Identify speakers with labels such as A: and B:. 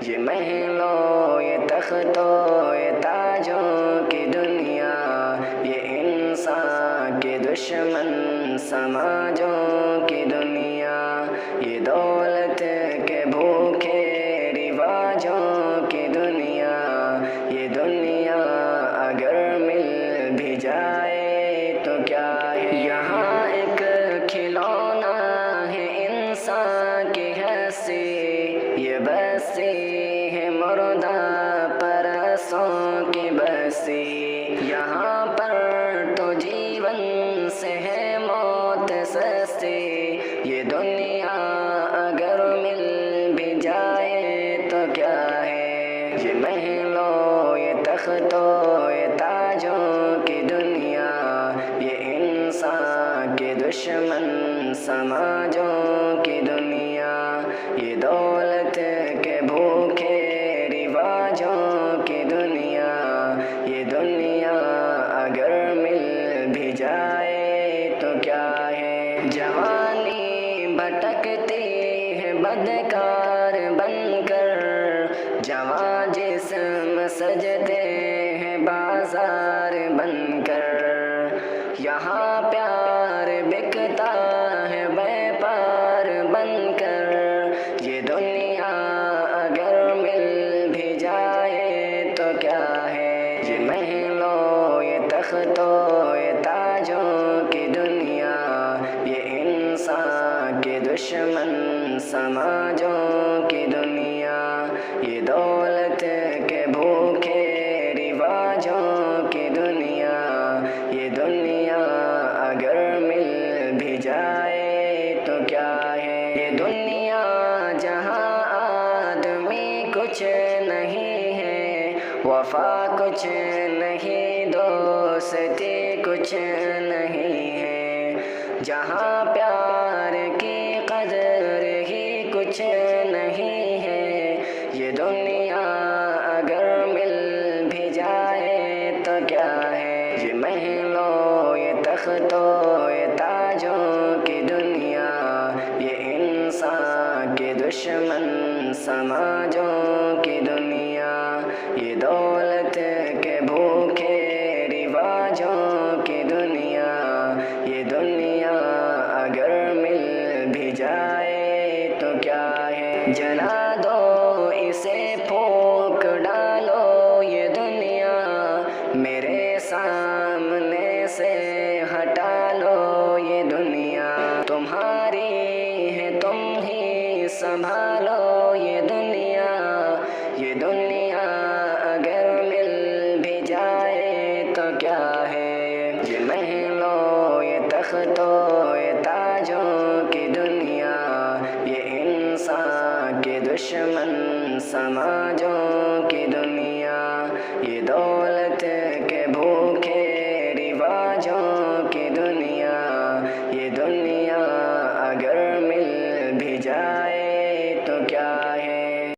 A: یہ محلوں یہ تختوں یہ تاجوں کی دنیا، یہ انسان کے دشمن سماجوں کی دنیا، یہ دولت کے بھوکے رواجوں کی دنیا، یہ دنیا اگر مل بھی جائے تو کیا ہے؟ یہاں ایک کھلونا ہے انسان کی ہستی، یہ بستی ہے مردہ پرستوں کی بستی، یہاں پر تو جیون سے ہے موت سستی، یہ دنیا اگر مل بھی جائے تو کیا ہے؟ یہ محلوں یہ تختوں یہ تاجوں کی دنیا، یہ انسان کے دشمن سماجوں کی دنیا، یہ دولت کے بھوکے رواجوں کی دنیا، یہ دنیا اگر مل بھی جائے تو کیا ہے؟ جوانی بھٹکتی ہے بدکار بن کر، جوان جسم سجتے ہیں بازار بن کر، یہاں پیار بکتا ہے بیپار بن کر، یہ دنیا اگر مل بھی جائے تو کیا ہے؟ یہ محلوں یہ تختوں یہ تاجوں کی دنیا، یہ انسان کے دشمن سماجوں کی دنیا، یہ دولت کے بھوکے رواجوں کی دنیا، یہ دنیا اگر مل بھی جائے تو کیا ہے؟ یہ دنیا جہاں آدمی کچھ نہیں ہے، وفا کچھ نہیں، دوستی کچھ نہیں ہے، جہاں پیار کی قدر ہی کچھ نہیں ہے، یہ دنیا اگر مل بھی جائے تو کیا ہے؟ یہ محلوں یہ تختوں یہ تاجوں کی دنیا، یہ انسان کے دشمن سماجوں کی دنیا، یہ دولت کے بھوکے رواجوں کی دنیا، یہ دنیا اگر مل بھی جائے تو کیا ہے؟ جلا دو اسے پھونک ڈالو یہ دنیا، میرے سامنے سے ہٹا لو یہ دنیا، تمہاری ہے تم ہی سنبھالو یہ دنیا، یہ دنیا اگر مل بھی جائے تو کیا ہے؟ یہ محلوں یہ تختوں یہ تاجوں کی دنیا، یہ انسان کے دشمن سماجوں کی دنیا۔